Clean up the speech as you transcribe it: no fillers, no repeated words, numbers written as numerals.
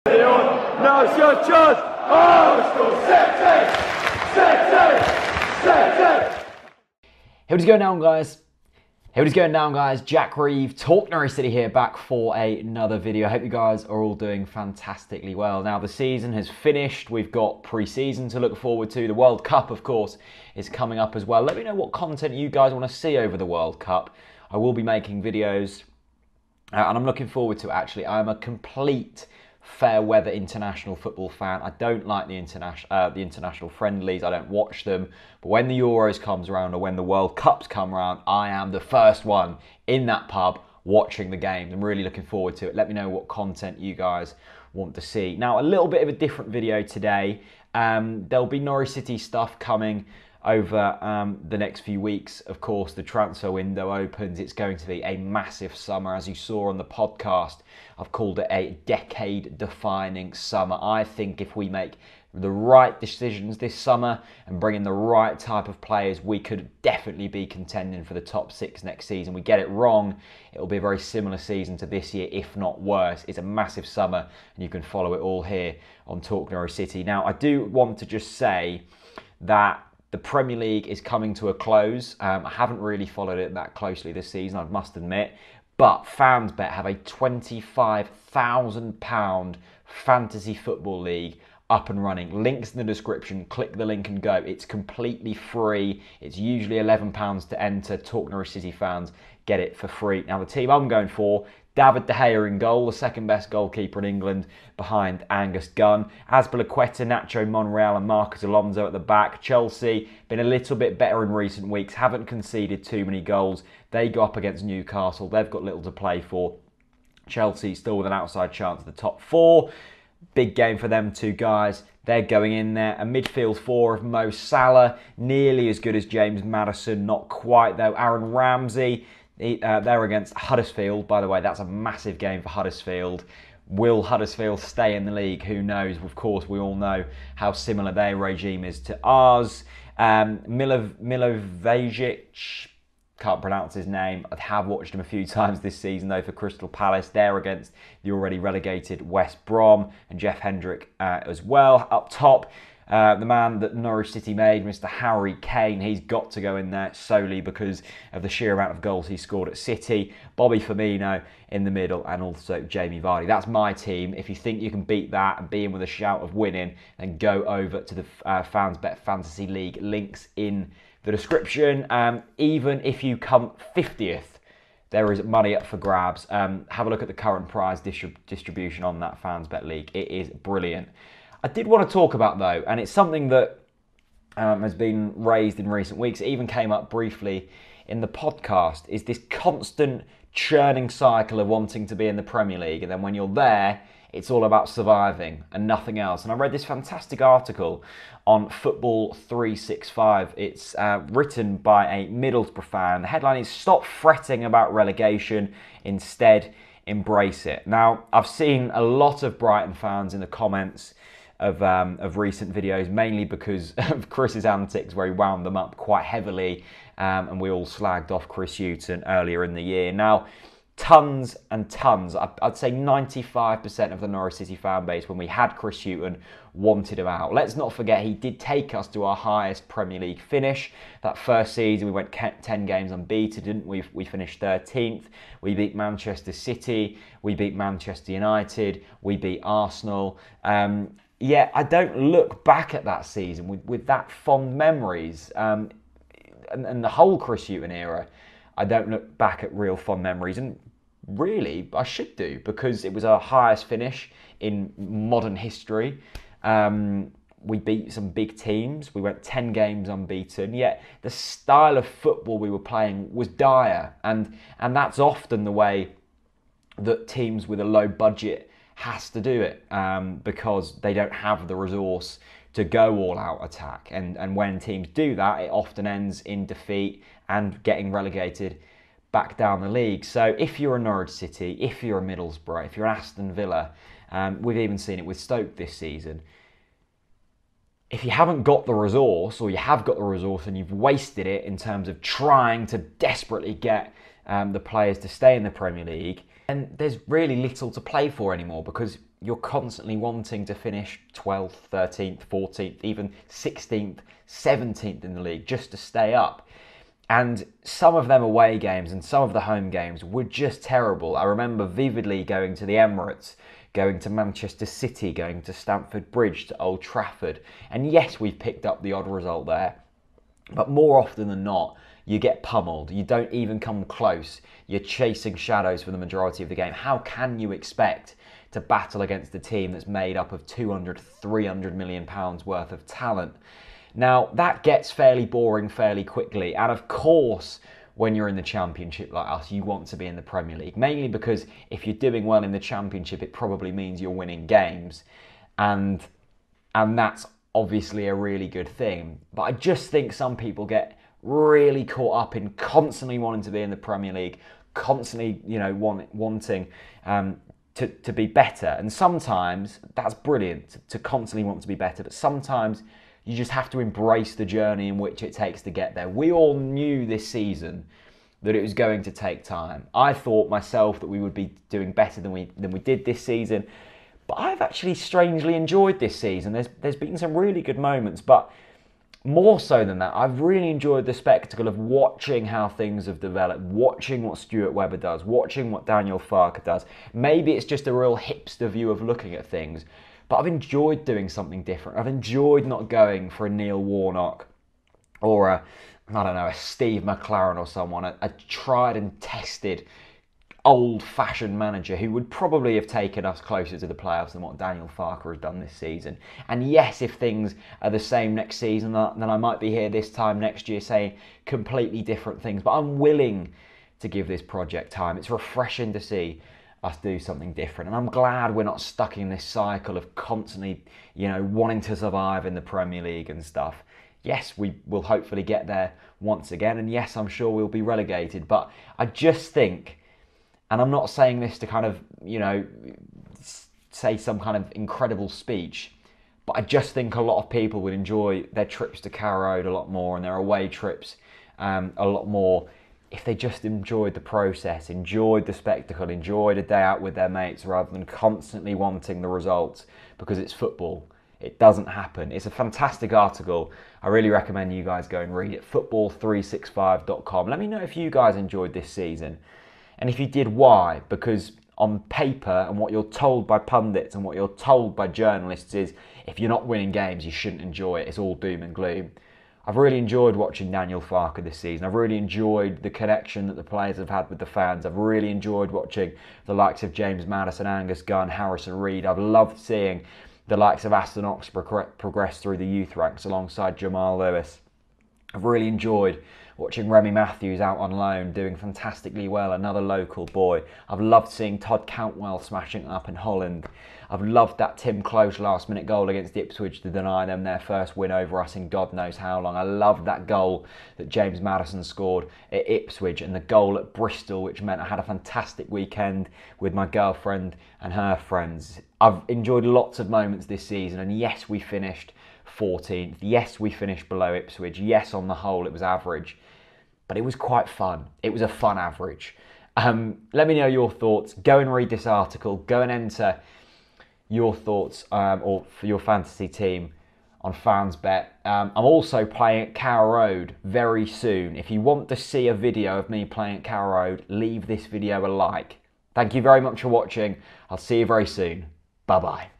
Now's your chance! Arsenal City! Hey, what is going on, guys? Hey, what is going down, guys? Jack Reeve, TalkNorwichCity here, back for another video. I hope you guys are all doing fantastically well. Now, the season has finished. We've got pre-season to look forward to. The World Cup, of course, is coming up as well. Let me know what content you guys want to see over the World Cup. I will be making videos, and I'm looking forward to it, actually. I'm a complete fair weather international football fan. I don't like the international friendlies. I don't watch them. But when the Euros comes around or when the World Cups come around, I am the first one in that pub watching the games. I'm really looking forward to it. Let me know what content you guys want to see. Now, a little bit of a different video today. There'll be Norwich City stuff coming over the next few weeks. Of course, the transfer window opens. It's going to be a massive summer. As you saw on the podcast, I've called it a decade-defining summer. I think if we make the right decisions this summer and bring in the right type of players, we could definitely be contending for the top 6 next season. We get it wrong, it'll be a very similar season to this year, if not worse. It's a massive summer, and you can follow it all here on TalkNorwichCity. Now, I do want to just say that the Premier League is coming to a close. I haven't really followed it that closely this season, I must admit. But FansBet have a £25,000 fantasy football league up and running. Links in the description. Click the link and go. It's completely free. It's usually £11 to enter. TalkNorwichCity fans get it for free. Now, the team I'm going for, David De Gea in goal, the second best goalkeeper in England behind Angus Gunn. Azpilicueta, Nacho Monreal and Marcos Alonso at the back. Chelsea, been a little bit better in recent weeks, haven't conceded too many goals. They go up against Newcastle. They've got little to play for. Chelsea still with an outside chance at the top 4. Big game for them two guys. They're going in there. A midfield 4 of Mo Salah, nearly as good as James Maddison, not quite though. Aaron Ramsey, they're against Huddersfield. By the way, that's a massive game for Huddersfield. Will Huddersfield stay in the league? Who knows? Of course, we all know how similar their regime is to ours. Milovajic, can't pronounce his name. I have watched him a few times this season, though, for Crystal Palace. They're against the already relegated West Brom, and Jeff Hendrick as well. Up top, the man that Norwich City made, Mr. Harry Kane, he's got to go in there solely because of the sheer amount of goals he scored at City. Bobby Firmino in the middle, and also Jamie Vardy. That's my team. If you think you can beat that and be in with a shout of winning, then go over to the FansBet Fantasy League. Links in the description. Even if you come 50th, there is money up for grabs. Have a look at the current prize distribution on that FansBet League. It is brilliant. I did want to talk about, though, and it's something that has been raised in recent weeks. It even came up briefly in the podcast, is this constant churning cycle of wanting to be in the Premier League, and then when you're there, it's all about surviving and nothing else. And I read this fantastic article on Football 365. It's written by a Middlesbrough fan. The headline is, "Stop fretting about relegation, instead embrace it." Now, I've seen a lot of Brighton fans in the comments of recent videos, mainly because of Chris's antics where he wound them up quite heavily, and we all slagged off Chris Hughton earlier in the year. Now, tons and tons, I'd say 95% of the Norwich City fan base, when we had Chris Hughton, wanted him out. Let's not forget, he did take us to our highest Premier League finish. That first season, we went 10 games unbeaten, didn't we? We finished 13th. We beat Manchester City. We beat Manchester United. We beat Arsenal. Yeah, I don't look back at that season with that fond memories. And the whole Chris Hughton era, I don't look back at real fond memories. And really, I should do, because it was our highest finish in modern history. We beat some big teams. We went 10 games unbeaten. Yet the style of football we were playing was dire. And that's often the way that teams with a low budget has to do it, because they don't have the resource to go all-out attack. And when teams do that, it often ends in defeat and getting relegated back down the league. So if you're a Norwich City, if you're a Middlesbrough, if you're Aston Villa, we've even seen it with Stoke this season, if you haven't got the resource, or you have got the resource and you've wasted it in terms of trying to desperately get the players to stay in the Premier League, and there's really little to play for anymore, because you're constantly wanting to finish 12th, 13th, 14th, even 16th, 17th in the league just to stay up. And some of them away games and some of the home games were just terrible. I remember vividly going to the Emirates, going to Manchester City, going to Stamford Bridge, to Old Trafford. And yes, we've picked up the odd result there, but more often than not, you get pummeled. You don't even come close. You're chasing shadows for the majority of the game. How can you expect to battle against a team that's made up of 200, 300 million pounds worth of talent? Now, that gets fairly boring fairly quickly. And of course, when you're in the Championship like us, you want to be in the Premier League. Mainly because if you're doing well in the Championship, it probably means you're winning games. And that's obviously a really good thing. But I just think some people get really caught up in constantly wanting to be in the Premier League, constantly, wanting to be better. And sometimes that's brilliant to constantly want to be better, but sometimes you just have to embrace the journey in which it takes to get there. We all knew this season that it was going to take time. I thought myself that we would be doing better than we did this season, but I've actually strangely enjoyed this season. There's been some really good moments, but more so than that, I've really enjoyed the spectacle of watching how things have developed, watching what Stuart Webber does, watching what Daniel Farke does. Maybe it's just a real hipster view of looking at things, but I've enjoyed doing something different. I've enjoyed not going for a Neil Warnock or a Steve McLaren or someone, a tried and tested old-fashioned manager who would probably have taken us closer to the playoffs than what Daniel Farke has done this season. And yes, if things are the same next season, then I might be here this time next year saying completely different things. But I'm willing to give this project time. It's refreshing to see us do something different. And I'm glad we're not stuck in this cycle of constantly, wanting to survive in the Premier League and stuff. Yes, we will hopefully get there once again. And yes, I'm sure we'll be relegated. But I just think, and I'm not saying this to kind of, say some kind of incredible speech, but I just think a lot of people would enjoy their trips to Carrow Road a lot more and their away trips a lot more if they just enjoyed the process, enjoyed the spectacle, enjoyed a day out with their mates rather than constantly wanting the results because it's football. It doesn't happen. It's a fantastic article. I really recommend you guys go and read it. Football365.com. Let me know if you guys enjoyed this season. And if you did, why? Because on paper and what you're told by pundits and what you're told by journalists is if you're not winning games, you shouldn't enjoy it. It's all doom and gloom. I've really enjoyed watching Daniel Farke this season. I've really enjoyed the connection that the players have had with the fans. I've really enjoyed watching the likes of James Maddison, Angus Gunn, Harrison Reed. I've loved seeing the likes of Aston Ox progress through the youth ranks alongside Jamal Lewis. I've really enjoyed watching Remy Matthews out on loan doing fantastically well, another local boy. I've loved seeing Todd Cantwell smashing up in Holland. I've loved that Tim Close last-minute goal against Ipswich to deny them their first win over us in God knows how long. I loved that goal that James Maddison scored at Ipswich and the goal at Bristol, which meant I had a fantastic weekend with my girlfriend and her friends. I've enjoyed lots of moments this season, and yes, we finished 14th. Yes, we finished below Ipswich. Yes, on the whole, it was average. But it was quite fun. It was a fun average. Let me know your thoughts. Go and read this article. Go and enter your thoughts or for your fantasy team on FansBet. I'm also playing at Carrow Road very soon. If you want to see a video of me playing at Carrow Road, leave this video a like. Thank you very much for watching. I'll see you very soon. Bye-bye.